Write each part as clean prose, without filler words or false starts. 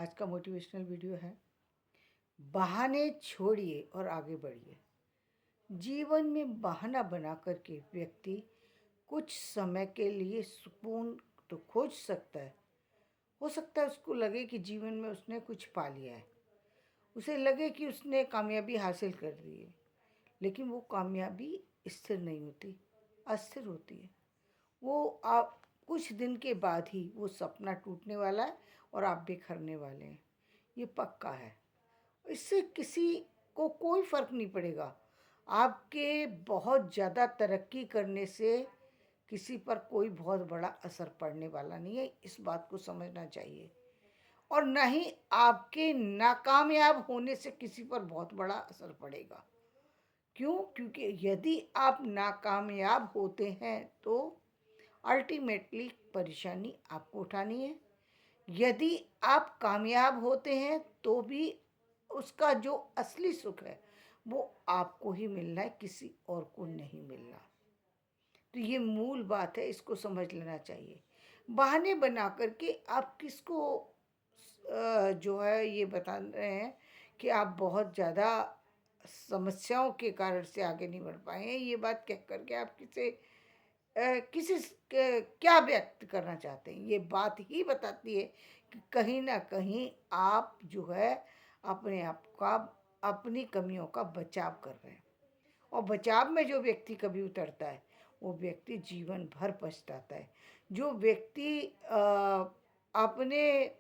आज का motivational video है, बहाने छोड़िए और आगे बढ़िए। जीवन में बहाना बना करके व्यक्ति कुछ समय के लिए सुकून तो खोज सकता है। हो सकता है उसको लगे कि जीवन में उसने कुछ पा लिया है, उसे लगे कि उसने कामयाबी हासिल कर ली है, लेकिन वो कामयाबी स्थिर नहीं होती, अस्थिर होती है। वो आप कुछ दिन के बाद ही वो सपना टूटने वाला है और आप बिखरने वाले हैं, ये पक्का है। इससे किसी को कोई फ़र्क नहीं पड़ेगा। आपके बहुत ज़्यादा तरक्की करने से किसी पर कोई बहुत बड़ा असर पड़ने वाला नहीं है, इस बात को समझना चाहिए। और ना ही आपके नाकामयाब होने से किसी पर बहुत बड़ा असर पड़ेगा। क्यों? क्योंकि यदि आप नाकामयाब होते हैं तो अल्टीमेटली परेशानी आपको उठानी है। यदि आप कामयाब होते हैं तो भी उसका जो असली सुख है वो आपको ही मिलना है, किसी और को नहीं मिलना। तो ये मूल बात है, इसको समझ लेना चाहिए। बहाने बना करके आप किसको जो है ये बता रहे हैं कि आप बहुत ज़्यादा समस्याओं के कारण से आगे नहीं बढ़ पाए हैं, ये बात कह करके आप क्या व्यक्त करना चाहते हैं। ये बात ही बताती है कि कहीं ना कहीं आप जो है अपने आप का, अपनी कमियों का बचाव कर रहे हैं। और बचाव में जो व्यक्ति कभी उतरता है वो व्यक्ति जीवन भर पछताता है। जो व्यक्ति अपने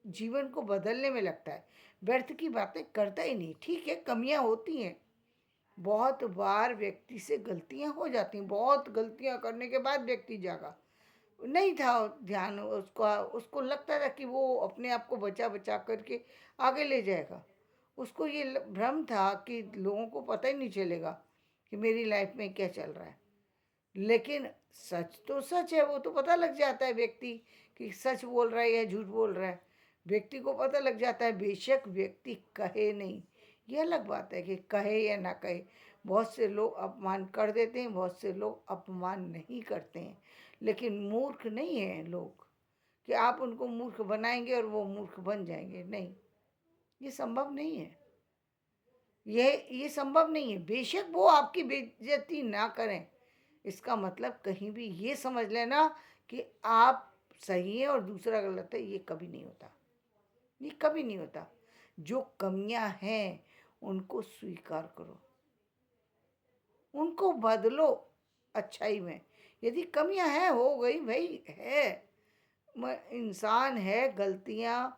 जीवन को बदलने में लगता है, व्यर्थ की बातें करता ही नहीं। ठीक है, कमियां होती हैं, बहुत बार व्यक्ति से गलतियां हो जाती हैं, बहुत गलतियां करने के बाद व्यक्ति जागा, नहीं था ध्यान उसका, उसको लगता था कि वो अपने आप को बचा बचा करके आगे ले जाएगा। उसको ये भ्रम था कि लोगों को पता ही नहीं चलेगा कि मेरी लाइफ में क्या चल रहा है। लेकिन सच तो सच है, वो तो पता लग जाता है व्यक्ति कि सच बोल रहा है या झूठ बोल रहा है। व्यक्ति को पता लग जाता है, बेशक व्यक्ति कहे नहीं, ये अलग बात है कि कहे या ना कहे। बहुत से लोग अपमान कर देते हैं, बहुत से लोग अपमान नहीं करते हैं, लेकिन मूर्ख नहीं हैं लोग कि आप उनको मूर्ख बनाएंगे और वो मूर्ख बन जाएंगे। नहीं, ये संभव नहीं है। ये संभव नहीं है। बेशक वो आपकी बेइज्जती ना करें, इसका मतलब कहीं भी ये समझ लेना कि आप सही है और दूसरा गलत है, ये कभी नहीं होता। ये कभी नहीं होता। जो कमियां हैं उनको स्वीकार करो, उनको बदलो अच्छाई में। यदि कमियां हैं, हो गई भाई है, इंसान है, गलतियां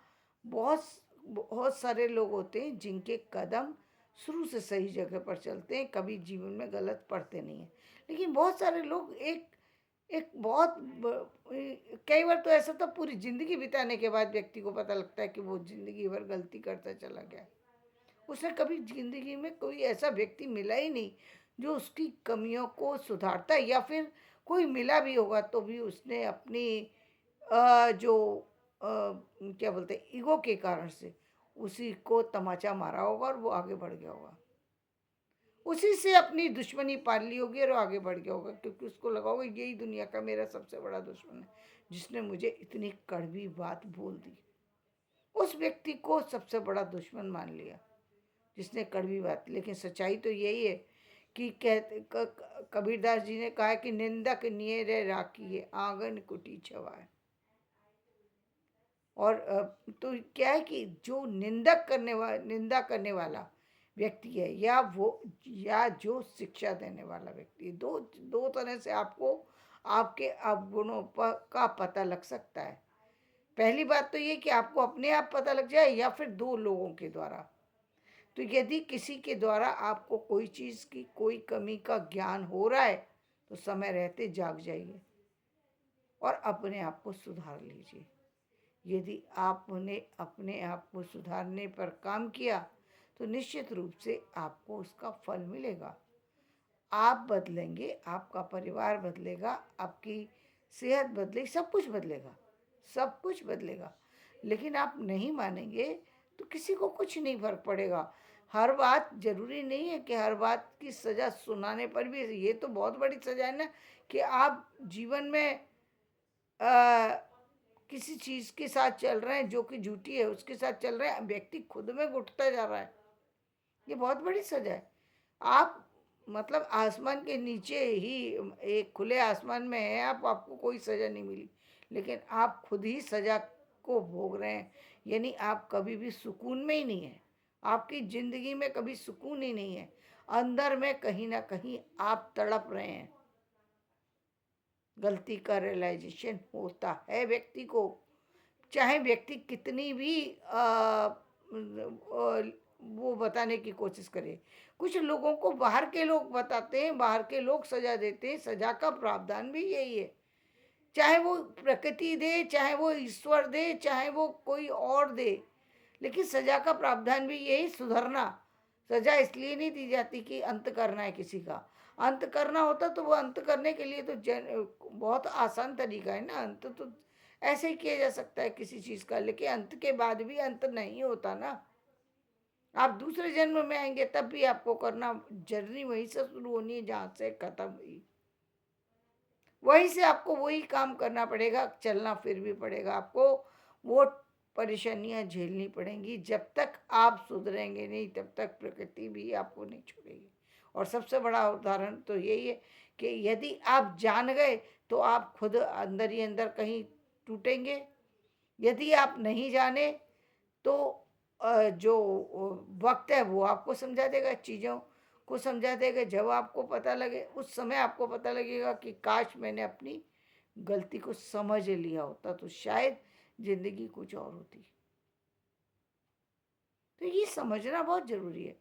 बहुत बहुत सारे लोग होते हैं जिनके कदम शुरू से सही जगह पर चलते हैं, कभी जीवन में गलत पड़ते नहीं हैं। लेकिन बहुत सारे लोग एक एक बहुत कई बार तो ऐसा तो पूरी ज़िंदगी बिताने के बाद व्यक्ति को पता लगता है कि वो ज़िंदगी भर गलती करता चला गया। उसे कभी ज़िंदगी में कोई ऐसा व्यक्ति मिला ही नहीं जो उसकी कमियों को सुधारता है, या फिर कोई मिला भी होगा तो भी उसने अपनी जो क्या बोलते हैं, ईगो के कारण से उसी को तमाचा मारा होगा और वो आगे बढ़ गया होगा। उसी से अपनी दुश्मनी पाल ली होगी और आगे बढ़ गया होगा, क्योंकि उसको लगा होगा यही दुनिया का मेरा सबसे बड़ा दुश्मन है जिसने मुझे इतनी कड़वी बात बोल दी। उस व्यक्ति को सबसे बड़ा दुश्मन मान लिया जिसने कड़वी बात। लेकिन सच्चाई तो यही है कि कबीरदास जी ने कहा कि निंदक निये राखिए आंगन कुटी छवाए। और तो क्या है कि जो निंदा करने वाला व्यक्ति है, या जो शिक्षा देने वाला व्यक्ति है, दो दो तरह से आपको आपके अवगुणों पर का पता लग सकता है। पहली बात तो ये कि आपको अपने आप पता लग जाए या फिर दो लोगों के द्वारा। तो यदि किसी के द्वारा आपको कोई चीज़ की कोई कमी का ज्ञान हो रहा है तो समय रहते जाग जाइए और अपने आप को सुधार लीजिए। यदि आपने अपने आप को सुधारने पर काम किया तो निश्चित रूप से आपको उसका फल मिलेगा। आप बदलेंगे, आपका परिवार बदलेगा, आपकी सेहत बदलेगी, सब कुछ बदलेगा, सब कुछ बदलेगा। लेकिन आप नहीं मानेंगे तो किसी को कुछ नहीं फर्क पड़ेगा। हर बात जरूरी नहीं है कि हर बात की सज़ा सुनाने पर भी, ये तो बहुत बड़ी सज़ा है ना कि आप जीवन में किसी चीज़ के साथ चल रहे हैं जो कि झूठी है, उसके साथ चल रहे हैं, व्यक्ति खुद में घुटता जा रहा है। ये बहुत बड़ी सजा है। आप मतलब आसमान के नीचे ही, एक खुले आसमान में है आप, आपको कोई सजा नहीं मिली, लेकिन आप खुद ही सजा को भोग रहे हैं। यानी आप कभी भी सुकून में ही नहीं है, आपकी जिंदगी में कभी सुकून ही नहीं है, अंदर में कहीं ना कहीं आप तड़प रहे हैं। गलती का रियलाइजेशन होता है व्यक्ति को, चाहे व्यक्ति कितनी भी वो बताने की कोशिश करे। कुछ लोगों को बाहर के लोग बताते हैं, बाहर के लोग सजा देते हैं, सजा का प्रावधान भी यही है। चाहे वो प्रकृति दे, चाहे वो ईश्वर दे, चाहे वो कोई और दे, लेकिन सजा का प्रावधान भी यही, सुधरना। सजा इसलिए नहीं दी जाती कि अंत करना है किसी का। अंत करना होता तो वो अंत करने के लिए तो बहुत आसान तरीका है ना। अंत तो ऐसे ही किया जा सकता है किसी चीज़ का, लेकिन अंत के बाद भी अंत नहीं होता ना। आप दूसरे जन्म में आएंगे तब भी आपको करना, जर्नी वहीं से शुरू होनी है जहाँ से खत्म हुई, वहीं से आपको वही काम करना पड़ेगा, चलना फिर भी पड़ेगा आपको, वो परेशानियां झेलनी पड़ेंगी। जब तक आप सुधरेंगे नहीं तब तक प्रकृति भी आपको नहीं छोड़ेगी। और सबसे बड़ा उदाहरण तो यही है कि यदि आप जान गए तो आप खुद अंदर ही अंदर कहीं टूटेंगे। यदि आप नहीं जाने तो जो वक्त है वो आपको समझा देगा, चीज़ों को समझा देगा। जब आपको पता लगे, उस समय आपको पता लगेगा कि काश मैंने अपनी गलती को समझ लिया होता तो शायद जिंदगी कुछ और होती। तो ये समझना बहुत जरूरी है।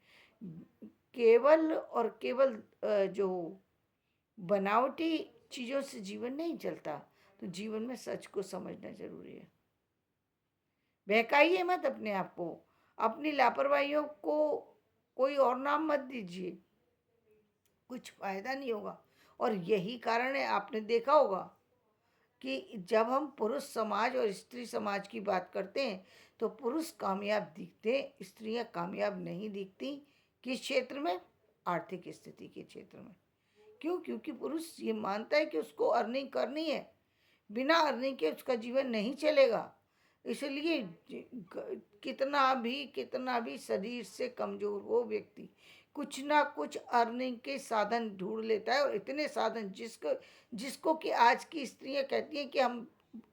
केवल और केवल जो बनावटी चीज़ों से जीवन नहीं चलता, तो जीवन में सच को समझना जरूरी है। बहकाइए मत अपने आप को, अपनी लापरवाहियों को कोई और नाम मत दीजिए, कुछ फायदा नहीं होगा। और यही कारण है, आपने देखा होगा कि जब हम पुरुष समाज और स्त्री समाज की बात करते हैं तो पुरुष कामयाब दिखते हैं, स्त्रियां कामयाब नहीं दिखती। किस क्षेत्र में? आर्थिक स्थिति के क्षेत्र में। क्यों? क्योंकि पुरुष ये मानता है कि उसको अर्निंग करनी है, बिना अर्निंग के उसका जीवन नहीं चलेगा। इसलिए कितना भी शरीर से कमजोर हो व्यक्ति, कुछ ना कुछ अर्निंग के साधन ढूंढ लेता है। और इतने साधन जिसको जिसको कि आज की स्त्रियां कहती हैं कि हम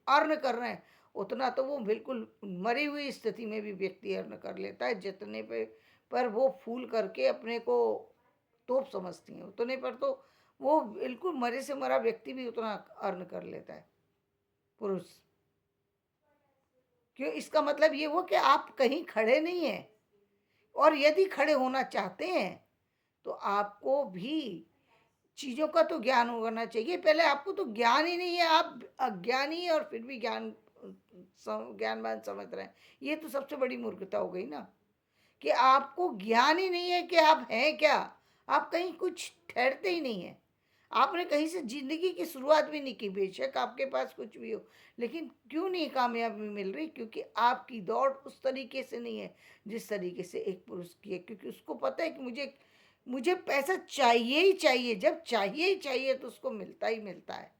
अर्न कर रहे हैं, उतना तो वो बिल्कुल मरी हुई स्थिति में भी व्यक्ति अर्न कर लेता है। जितने पे पर वो फूल करके अपने को तोप समझती हैं, उतने पर तो वो बिल्कुल मरे से मरा व्यक्ति भी उतना अर्न कर लेता है, पुरुष। क्यों? इसका मतलब ये हुआ कि आप कहीं खड़े नहीं हैं। और यदि खड़े होना चाहते हैं तो आपको भी चीज़ों का तो ज्ञान होना चाहिए। पहले आपको तो ज्ञान ही नहीं है, आप अज्ञानी और फिर भी ज्ञानवान समझ रहे हैं। ये तो सबसे बड़ी मूर्खता हो गई ना, कि आपको ज्ञान ही नहीं है कि आप हैं क्या। आप कहीं कुछ ठहरते ही नहीं है, आपने कहीं से जिंदगी की शुरुआत भी नहीं की। बेशक आपके पास कुछ भी हो, लेकिन क्यों नहीं कामयाबी मिल रही? क्योंकि आपकी दौड़ उस तरीके से नहीं है जिस तरीके से एक पुरुष की है। क्योंकि उसको पता है कि मुझे मुझे पैसा चाहिए ही चाहिए, जब चाहिए ही चाहिए तो उसको मिलता ही मिलता है।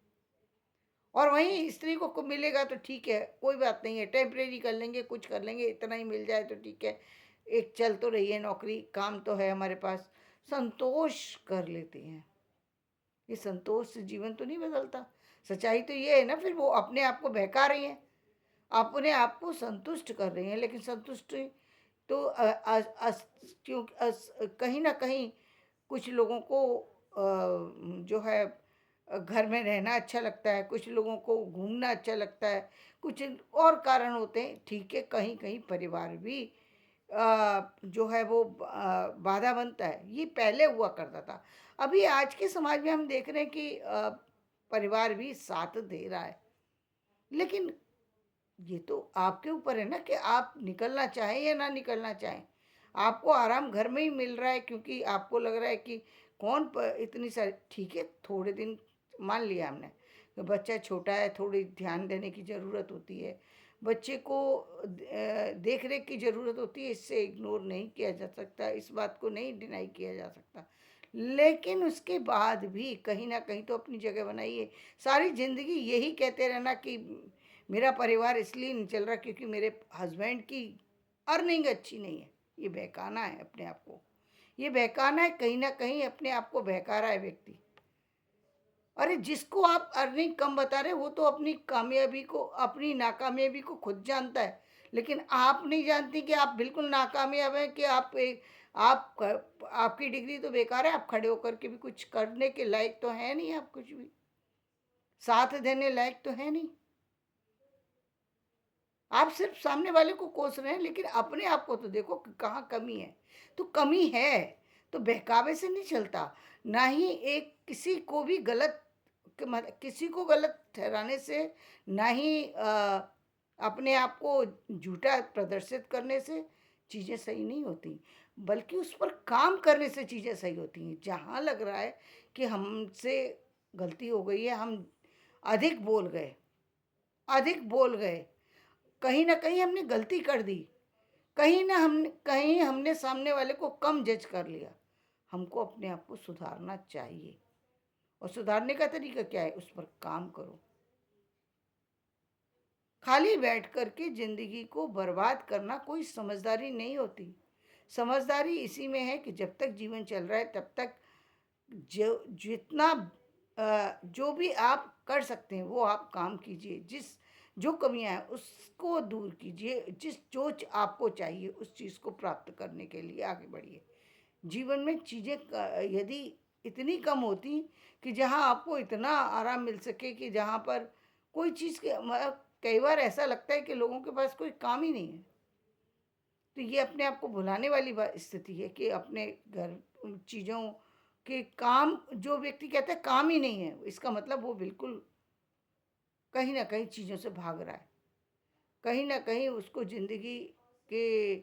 और वहीं स्त्री को मिलेगा तो ठीक है, कोई बात नहीं है, टेम्परेरी कर लेंगे, कुछ कर लेंगे, इतना ही मिल जाए तो ठीक है, एक चल तो रही है नौकरी, काम तो है हमारे पास, संतोष कर लेते हैं। ये संतोष से जीवन तो नहीं बदलता। सच्चाई तो ये है ना, फिर वो अपने आप को बहका रही हैं, अपने आप को संतुष्ट कर रही हैं। लेकिन संतुष्टि तो कहीं ना कहीं कुछ लोगों को जो है घर में रहना अच्छा लगता है, कुछ लोगों को घूमना अच्छा लगता है, कुछ और कारण होते हैं। ठीक है, कहीं कहीं परिवार भी जो है वो बाधा बनता है। ये पहले हुआ करता था, अभी आज के समाज में हम देख रहे हैं कि परिवार भी साथ दे रहा है। लेकिन ये तो आपके ऊपर है ना कि आप निकलना चाहें या ना निकलना चाहें। आपको आराम घर में ही मिल रहा है क्योंकि आपको लग रहा है कि इतनी सारी, ठीक है, थोड़े दिन मान लिया हमने कि बच्चा छोटा है, थोड़ी ध्यान देने की ज़रूरत होती है, बच्चे को देख रेख की ज़रूरत होती है, इससे इग्नोर नहीं किया जा सकता, इस बात को नहीं डिनाई किया जा सकता। लेकिन उसके बाद भी कहीं ना कहीं तो अपनी जगह बनाइए। सारी ज़िंदगी यही कहते रहना कि मेरा परिवार इसलिए नहीं चल रहा क्योंकि मेरे हस्बैंड की अर्निंग अच्छी नहीं है। ये बहकाना है अपने आप को, ये बहकाना है, कहीं ना कहीं अपने आप को बहका रहा है व्यक्ति। अरे जिसको आप अर्निंग कम बता रहे वो तो अपनी कामयाबी को, अपनी नाकामयाबी को खुद जानता है, लेकिन आप नहीं जानती कि आप बिल्कुल नाकामयाब हैं, कि आपकी डिग्री तो बेकार है, आप खड़े होकर के भी कुछ करने के लायक तो है नहीं, आप कुछ भी साथ देने लायक तो है नहीं। आप सिर्फ सामने वाले को कोस रहे हैं, लेकिन अपने आप को तो देखो कि कहाँ कमी है। तो कमी है तो बहकावे से नहीं चलता, ना ही एक किसी को भी गलत, किसी को गलत ठहराने से, ना ही अपने आप को झूठा प्रदर्शित करने से चीज़ें सही नहीं होती, बल्कि उस पर काम करने से चीज़ें सही होती हैं। जहाँ लग रहा है कि हमसे गलती हो गई है, हम अधिक बोल गए, अधिक बोल गए, कहीं ना कहीं हमने गलती कर दी, कहीं हमने सामने वाले को कम जज कर लिया, हमको अपने आप को सुधारना चाहिए। और सुधारने का तरीका क्या है? उस पर काम करो। खाली बैठ कर के जिंदगी को बर्बाद करना कोई समझदारी नहीं होती। समझदारी इसी में है कि जब तक जीवन चल रहा है तब तक जो जितना जो भी आप कर सकते हैं वो आप काम कीजिए। जो कमियां हैं उसको दूर कीजिए, आपको चाहिए उस चीज़ को प्राप्त करने के लिए आगे बढ़िए। जीवन में चीज़ें यदि इतनी कम होती कि जहाँ आपको इतना आराम मिल सके, कि जहाँ पर कोई चीज़ के मतलब कई बार ऐसा लगता है कि लोगों के पास कोई काम ही नहीं है। तो ये अपने आप को भुलाने वाली स्थिति है कि अपने घर चीज़ों के काम, जो व्यक्ति कहता है काम ही नहीं है, इसका मतलब वो बिल्कुल कहीं ना कहीं चीज़ों से भाग रहा है। कहीं ना कहीं उसको ज़िंदगी के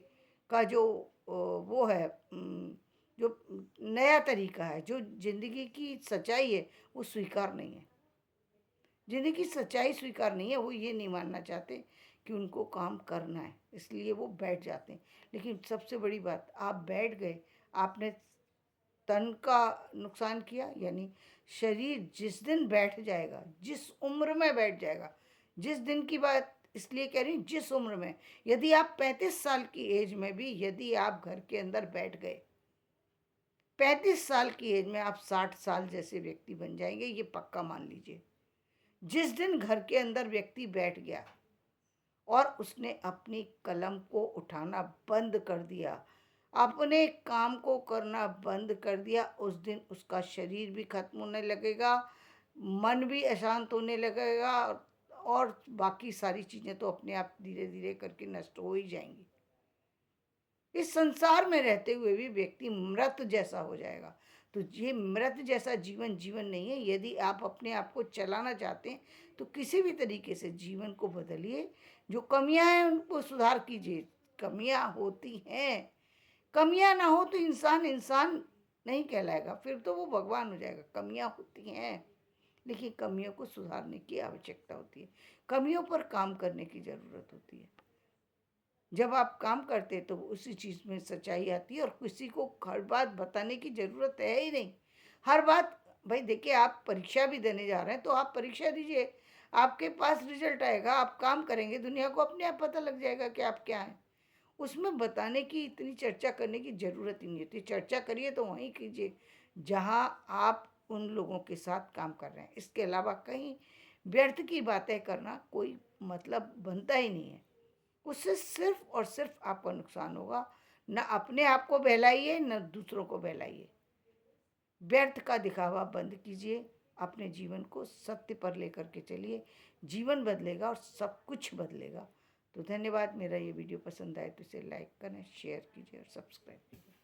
का जो वो है, जो नया तरीका है, जो ज़िंदगी की सच्चाई है वो स्वीकार नहीं है। ज़िंदगी की सच्चाई स्वीकार नहीं है, वो ये नहीं मानना चाहते कि उनको काम करना है, इसलिए वो बैठ जाते हैं। लेकिन सबसे बड़ी बात, आप बैठ गए, आपने तन का नुकसान किया, यानी शरीर जिस दिन बैठ जाएगा, जिस उम्र में बैठ जाएगा, जिस दिन की बात इसलिए कह रही हूँ, जिस उम्र में, यदि आप 35 साल की एज में भी यदि आप घर के अंदर बैठ गए, 35 साल की एज में आप 60 साल जैसे व्यक्ति बन जाएंगे, ये पक्का मान लीजिए। जिस दिन घर के अंदर व्यक्ति बैठ गया और उसने अपनी कलम को उठाना बंद कर दिया, अपने काम को करना बंद कर दिया, उस दिन उसका शरीर भी खत्म होने लगेगा, मन भी अशांत होने लगेगा, और बाकी सारी चीज़ें तो अपने आप धीरे धीरे करके नष्ट हो ही जाएंगी। इस संसार में रहते हुए भी व्यक्ति मृत जैसा हो जाएगा। तो ये मृत जैसा जीवन जीवन नहीं है। यदि आप अपने आप को चलाना चाहते हैं तो किसी भी तरीके से जीवन को बदलिए, जो कमियां हैं उनको सुधार कीजिए। कमियां होती हैं, कमियां ना हो तो इंसान इंसान नहीं कहलाएगा, फिर तो वो भगवान हो जाएगा। कमियां होती हैं, लेकिन कमियों को सुधारने की आवश्यकता होती है, कमियों पर काम करने की ज़रूरत होती है। जब आप काम करते तो उसी चीज़ में सच्चाई आती है, और किसी को हर बात बताने की ज़रूरत है ही नहीं। हर बात, भाई देखिए, आप परीक्षा भी देने जा रहे हैं तो आप परीक्षा दीजिए, आपके पास रिजल्ट आएगा, आप काम करेंगे, दुनिया को अपने आप पता लग जाएगा कि आप क्या हैं। उसमें बताने की, इतनी चर्चा करने की ज़रूरत ही नहीं होती। चर्चा करिए तो वहीं कीजिए जहाँ आप उन लोगों के साथ काम कर रहे हैं। इसके अलावा कहीं व्यर्थ की बातें करना कोई मतलब बनता ही नहीं है। उससे सिर्फ और सिर्फ आपका नुकसान होगा। न अपने आप को बहलाइए, न दूसरों को बहलाइए। व्यर्थ का दिखावा बंद कीजिए, अपने जीवन को सत्य पर लेकर के चलिए। जीवन बदलेगा और सब कुछ बदलेगा। तो धन्यवाद। मेरा ये वीडियो पसंद आए तो इसे लाइक करें, शेयर कीजिए और सब्सक्राइब कीजिए।